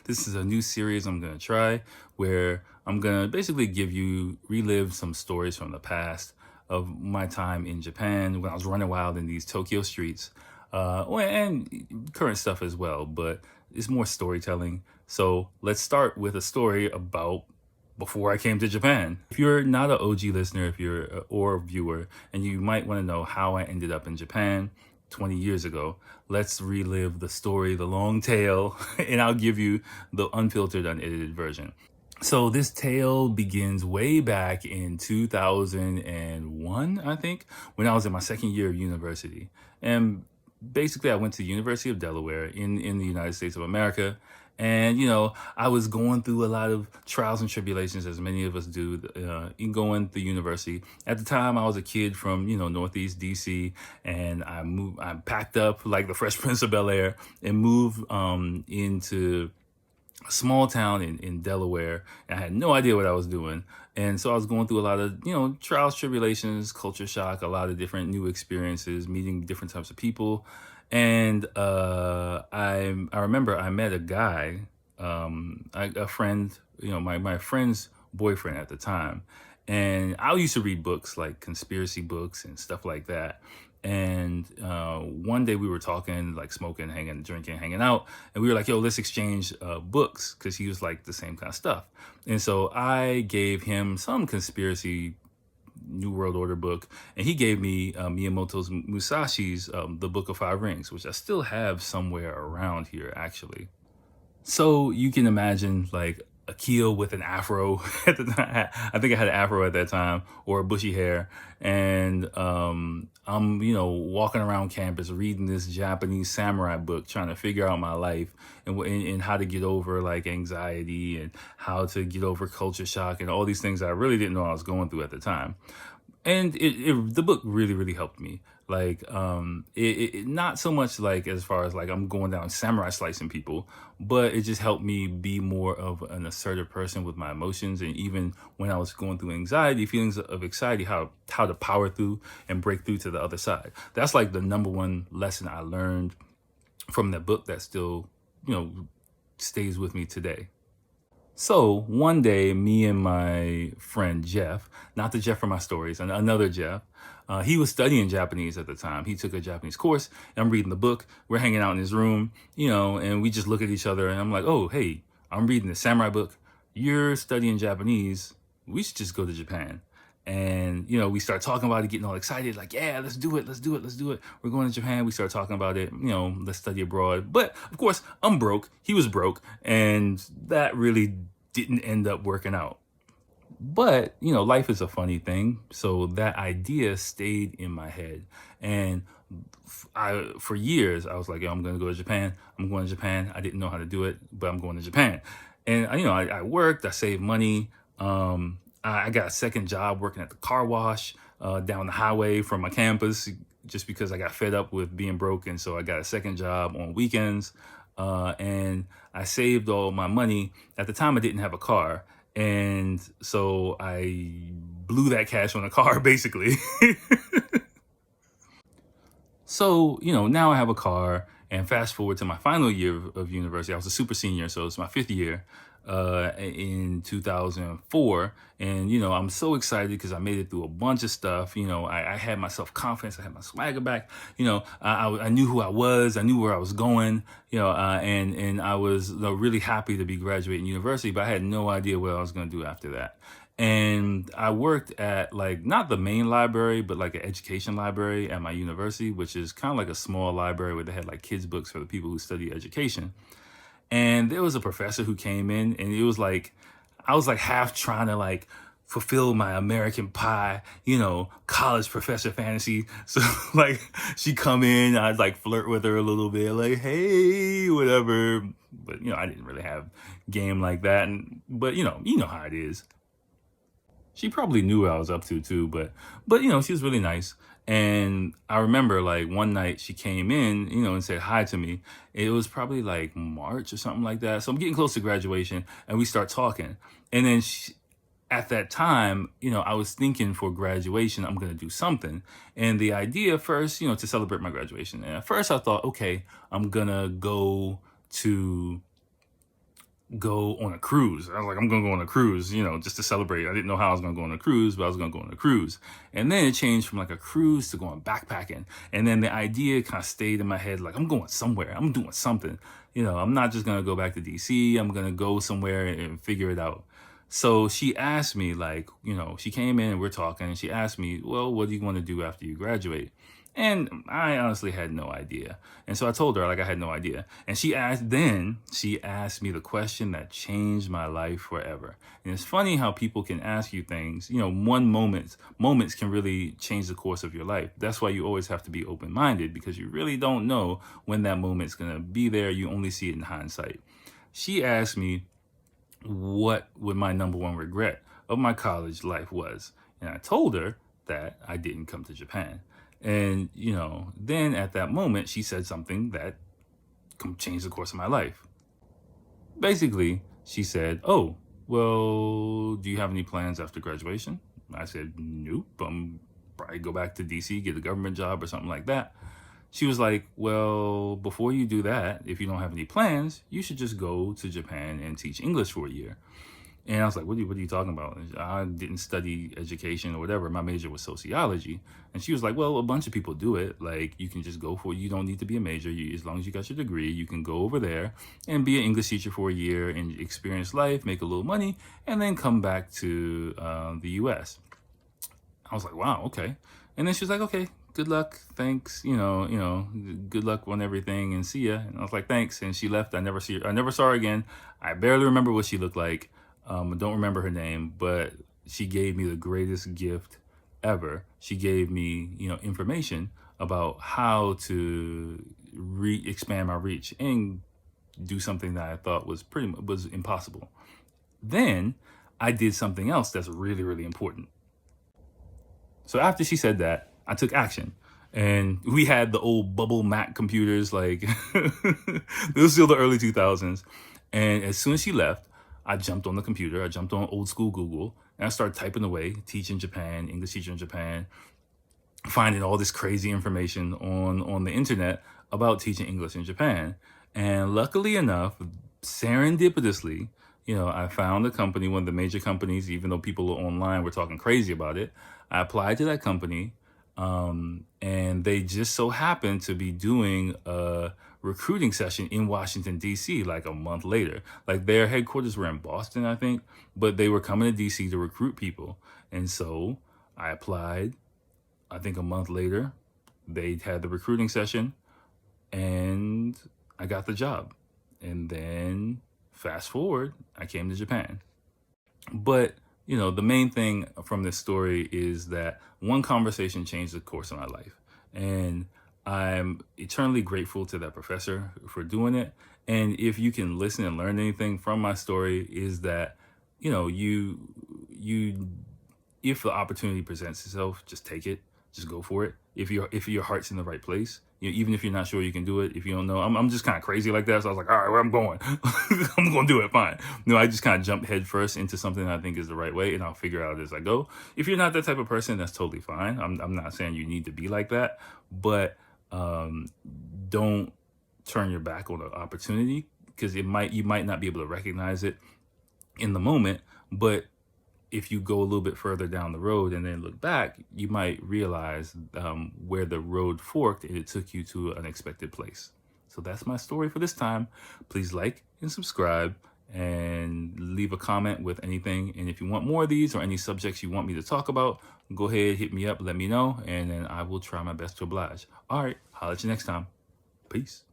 This is a new series I'm going to try where I'm going to basically relive some stories from the past of my time in Japan when I was running wild in these Tokyo streets, and current stuff as well, but it's more storytelling. So let's start with a story about before I came to Japan. If you're not an OG listener, if you're or viewer, and you might want to know how I ended up in Japan 20 years ago, let's relive the story, the long tale, and I'll give you the unfiltered, unedited version. So this tale begins way back in 2001, I think, when I was in my second year of university. And basically I went to the University of Delaware in the United States of America. And, I was going through a lot of trials and tribulations, as many of us do, in going through university. At the time, I was a kid from, Northeast DC, and I packed up like the Fresh Prince of Bel-Air and moved into a small town in Delaware. And I had no idea what I was doing. And so I was going through a lot of, trials, tribulations, culture shock, a lot of different new experiences, meeting different types of people. And I remember I met a guy, a friend, my friend's boyfriend at the time. And I used to read books like conspiracy books and stuff like that. And one day we were talking, like smoking, drinking, hanging out. And we were like, yo, let's exchange books, because he was like the same kind of stuff. And so I gave him some conspiracy New World Order book, and he gave me Miyamoto's Musashi's The Book of Five Rings, which I still have somewhere around here, actually. So you can imagine like Akil with an afro at the time. I think I had an afro at that time, or bushy hair. And I'm, walking around campus reading this Japanese samurai book, trying to figure out my life and how to get over like anxiety and how to get over culture shock and all these things I really didn't know I was going through at the time. And the book really, really helped me. Like, it not so much like as far as like I'm going down samurai slicing people, but it just helped me be more of an assertive person with my emotions. And even when I was going through anxiety, feelings of anxiety, how to power through and break through to the other side. That's like the number one lesson I learned from that book that still, stays with me today. So one day, me and my friend Jeff, not the Jeff from my stories, another Jeff, he was studying Japanese at the time. He took a Japanese course, and I'm reading the book. We're hanging out in his room, and we just look at each other, and I'm like, oh, hey, I'm reading the samurai book. You're studying Japanese. We should just go to Japan. And, we start talking about it, getting all excited, like, yeah, let's do it. We're going to Japan. We start talking about it, let's study abroad. But of course, I'm broke. He was broke. And that really didn't end up working out. But, life is a funny thing. So that idea stayed in my head. And for years, I was like, yo, I'm going to go to Japan. I'm going to Japan. I didn't know how to do it, but I'm going to Japan. And, I worked, I saved money. I got a second job working at the car wash down the highway from my campus, just because I got fed up with being broke. And so I got a second job on weekends. And I saved all my money. At the time, I didn't have a car. And so I blew that cash on a car, basically. So, now I have a car, and fast forward to my final year of university. I was a super senior, so it's my fifth year in 2004. And, I'm so excited because I made it through a bunch of stuff. I had my self-confidence. I had my swagger back. I knew who I was. I knew where I was going, and I was really happy to be graduating university, but I had no idea what I was going to do after that. And I worked at like not the main library, but like an education library at my university, which is kind of like a small library where they had like kids' books for the people who study education. And there was a professor who came in, and it was like I was like half trying to like fulfill my American Pie, college professor fantasy. So like she come in, I'd like flirt with her a little bit, like, hey, whatever. But I didn't really have game like that. But you know how it is. She probably knew what I was up to too, but she was really nice. And I remember like one night she came in, and said hi to me. It was probably like March or something like that. So I'm getting close to graduation, and we start talking. And then at that time, I was thinking for graduation, I'm going to do something. And the idea first, to celebrate my graduation. And at first I thought, okay, I'm going to go to go on a cruise. I was like, I'm going to go on a cruise, just to celebrate. I didn't know how I was going to go on a cruise, but I was going to go on a cruise. And then it changed from like a cruise to going backpacking. And then the idea kind of stayed in my head, like, I'm going somewhere. I'm doing something. I'm not just going to go back to DC. I'm going to go somewhere and figure it out. So she asked me, like, she came in and we're talking, and she asked me, well, what do you want to do after you graduate? And I honestly had no idea. And so I told her, like, I had no idea. And she asked me the question that changed my life forever. And it's funny how people can ask you things, moments can really change the course of your life. That's why you always have to be open-minded, because you really don't know when that moment's going to be there. You only see it in hindsight. She asked me what would my number one regret of my college life was. And I told her that I didn't come to Japan. And, then at that moment, she said something that changed the course of my life. Basically, she said, oh, well, do you have any plans after graduation? I said, nope, I'm probably go back to DC, get a government job or something like that. She was like, well, before you do that, if you don't have any plans, you should just go to Japan and teach English for a year. And I was like, what are you talking about? I didn't study education or whatever. My major was sociology. And she was like, well, a bunch of people do it. Like, you can just go for it. You don't need to be a major. As long as you got your degree, you can go over there and be an English teacher for a year and experience life, make a little money, and then come back to the U.S. I was like, wow, okay. And then she was like, okay, good luck. Thanks. Good luck on everything and see ya. And I was like, thanks. And she left. I never saw her again. I barely remember what she looked like. I don't remember her name, but she gave me the greatest gift ever. She gave me, information about how to expand my reach and do something that I thought was impossible. Then I did something else that's really, really important. So after she said that, I took action. And we had the old bubble Mac computers, like, this was still the early 2000s. And as soon as she left, I jumped on the computer. I jumped on old school Google, and I started typing away, teaching Japan, English teacher in Japan, finding all this crazy information on the internet about teaching English in Japan. And luckily enough, serendipitously, I found a company, one of the major companies, even though people online were talking crazy about it. I applied to that company, and they just so happened to be doing a recruiting session in Washington, D.C., like a month later. Like, their headquarters were in Boston, I think, but they were coming to D.C. to recruit people. And so I applied. I think a month later, they had the recruiting session, and I got the job. And then fast forward, I came to Japan. But, the main thing from this story is that one conversation changed the course of my life. And I'm eternally grateful to that professor for doing it. And if you can listen and learn anything from my story, is that, if the opportunity presents itself, just take it, just go for it. If your heart's in the right place, even if you're not sure you can do it, if you don't know, I'm just kind of crazy like that. So I was like, all right, where I'm going, I'm going to do it. Fine. I just kind of jumped head first into something that I think is the right way, and I'll figure out as I go. If you're not that type of person, that's totally fine. I'm not saying you need to be like that, but don't turn your back on the opportunity, because you might not be able to recognize it in the moment, but if you go a little bit further down the road and then look back, you might realize where the road forked and it took you to an unexpected place. So that's my story for this time. Please like and subscribe and leave a comment with anything. And if you want more of these or any subjects you want me to talk about, go ahead, hit me up, let me know, and then I will try my best to oblige. All right, holla at you next time. Peace.